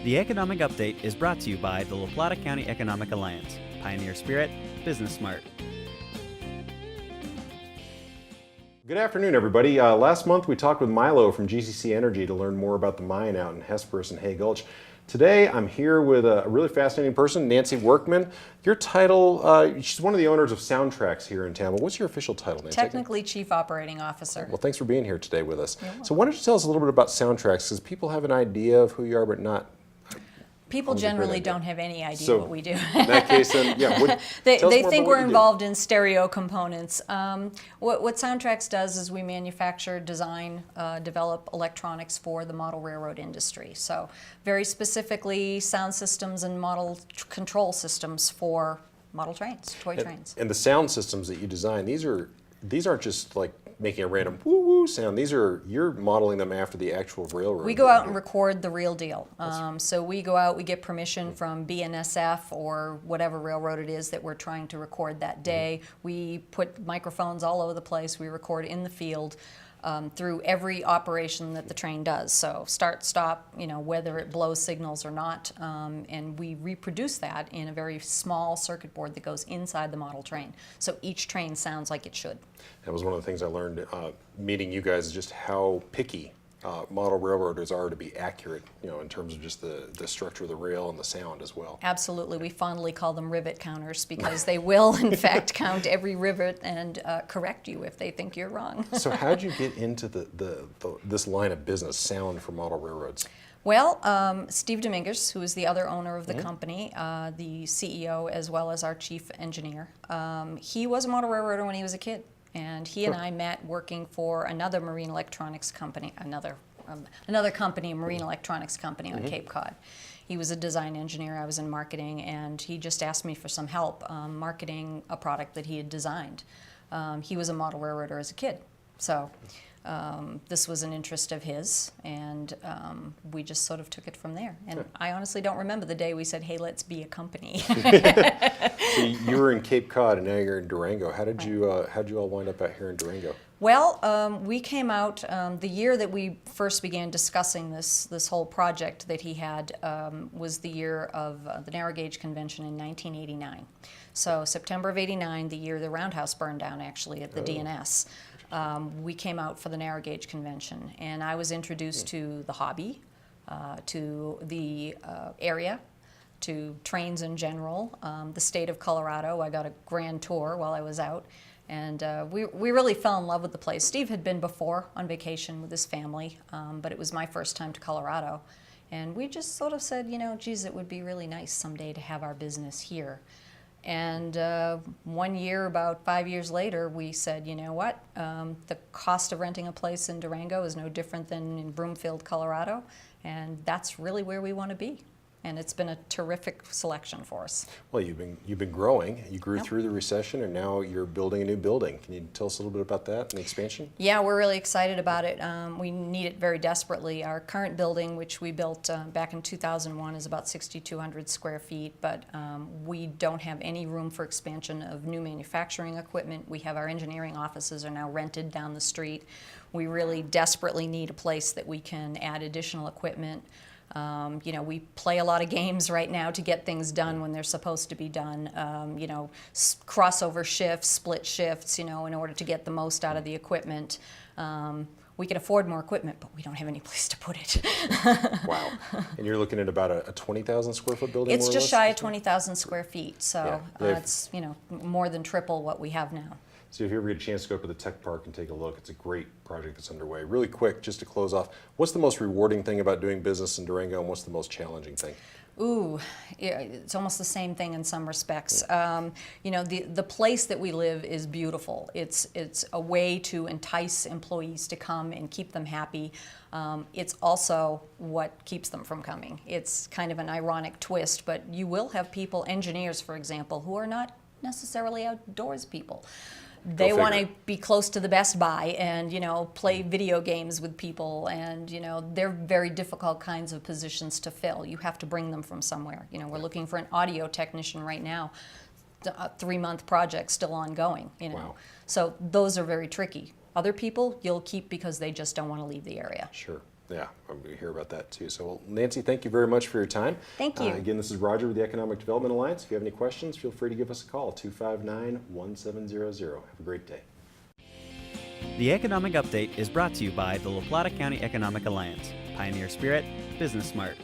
The Economic Update is brought to you by the La Plata County Economic Alliance. Pioneer Spirit, Business Smart. Good afternoon, everybody. Last month we talked with Milo from GCC Energy to learn more about the mine out in Hesperus and Hay Gulch. Today I'm here with a really fascinating person, Nancy Workman. Your title, she's one of the owners of Traxx here in Tampa. What's your official title, Nancy? Technically Chief Operating Officer. Well, thanks for being here today with us. So why don't you tell us a little bit about Traxx, because people have an idea of who you are, but not. People generally don't have any idea So, what we do. In that case, then, yeah. They tell us more think about we're what you do. involved in stereo components. What Traxx does is we manufacture, design, develop electronics for the model railroad industry. So very specifically sound systems and model control systems for model trains, toy trains. And the sound systems that you design, these aren't just like making a random woo-woo sound. You're modeling them after the actual railroad. We go out and record the real deal. So we go out, we get permission from BNSF or whatever railroad it is that we're trying to record that day. We put microphones all over the place. We record in the field through every operation that the train does. So start, stop, whether it blows signals or not. And we reproduce that in a very small circuit board that goes inside the model train. So each train sounds like it should. That was one of the things I learned meeting you guys, is just how picky model railroaders are to be accurate, in terms of just the structure of the rail and the sound as well. Absolutely. We fondly call them rivet counters because they will, in fact, count every rivet and correct you if they think you're wrong. So how did you get into this line of business, sound for model railroads? Well, Steve Dominguez, who is the other owner of the company, the CEO as well as our chief engineer, he was a model railroader when he was a kid. And he and I met working for another marine electronics company, another company, a marine electronics company on Cape Cod. He was a design engineer, I was in marketing, and he just asked me for some help marketing a product that he had designed. He was a model railroader as a kid, so this was an interest of his, and we just sort of took it from there. And I honestly don't remember the day we said, hey, let's be a company. So you were in Cape Cod and now you're in Durango. How did you all wind up out here in Durango? Well, we came out the year that we first began discussing this whole project that he had was the year of the Narrow Gauge Convention in 1989. So September of '89, the year the Roundhouse burned down, actually, at the DNS. We came out for the Narrow Gauge Convention, and I was introduced to the hobby, to the area, to trains in general, the state of Colorado. I got a grand tour while I was out, and we really fell in love with the place. Steve had been before on vacation with his family, but it was my first time to Colorado, and we just sort of said, geez, it would be really nice someday to have our business here. And 1 year, about 5 years later, we said, you know what, the cost of renting a place in Durango is no different than in Broomfield, Colorado, and that's really where we want to be. And it's been a terrific selection for us. Well, you've been growing. You grew through the recession, and now you're building a new building. Can you tell us a little bit about that and the expansion? Yeah, we're really excited about it. We need it very desperately. Our current building, which we built back in 2001, is about 6,200 square feet, but we don't have any room for expansion of new manufacturing equipment. We have our engineering offices are now rented down the street. We really desperately need a place that we can add additional equipment. We play a lot of games right now to get things done when they're supposed to be done. Crossover shifts, split shifts, in order to get the most out of the equipment. We can afford more equipment, but we don't have any place to put it. Wow. And you're looking at about a 20,000 square foot building? It's more or just less? shy of 20,000 square feet, so Yeah. it's more than triple what we have now. So if you ever get a chance to go up to the tech park and take a look, it's a great project that's underway. Really quick, just to close off, what's the most rewarding thing about doing business in Durango, and what's the most challenging thing? Ooh, it's almost the same thing in some respects. The place that we live is beautiful. It's a way to entice employees to come and keep them happy. It's also what keeps them from coming. It's kind of an ironic twist, but you will have people, engineers for example, who are not necessarily outdoors people. They want to be close to the Best Buy and, play video games with people, and, they're very difficult kinds of positions to fill. You have to bring them from somewhere. We're looking for an audio technician right now, a 3-month project still ongoing, Wow. So those are very tricky. Other people you'll keep because they just don't want to leave the area. Sure. Yeah, we hear about that too. So, well, Nancy, thank you very much for your time. Thank you. Again, this is Roger with the Economic Development Alliance. If you have any questions, feel free to give us a call, 259-1700. Have a great day. The Economic Update is brought to you by the La Plata County Economic Alliance. Pioneer Spirit, Business Smart.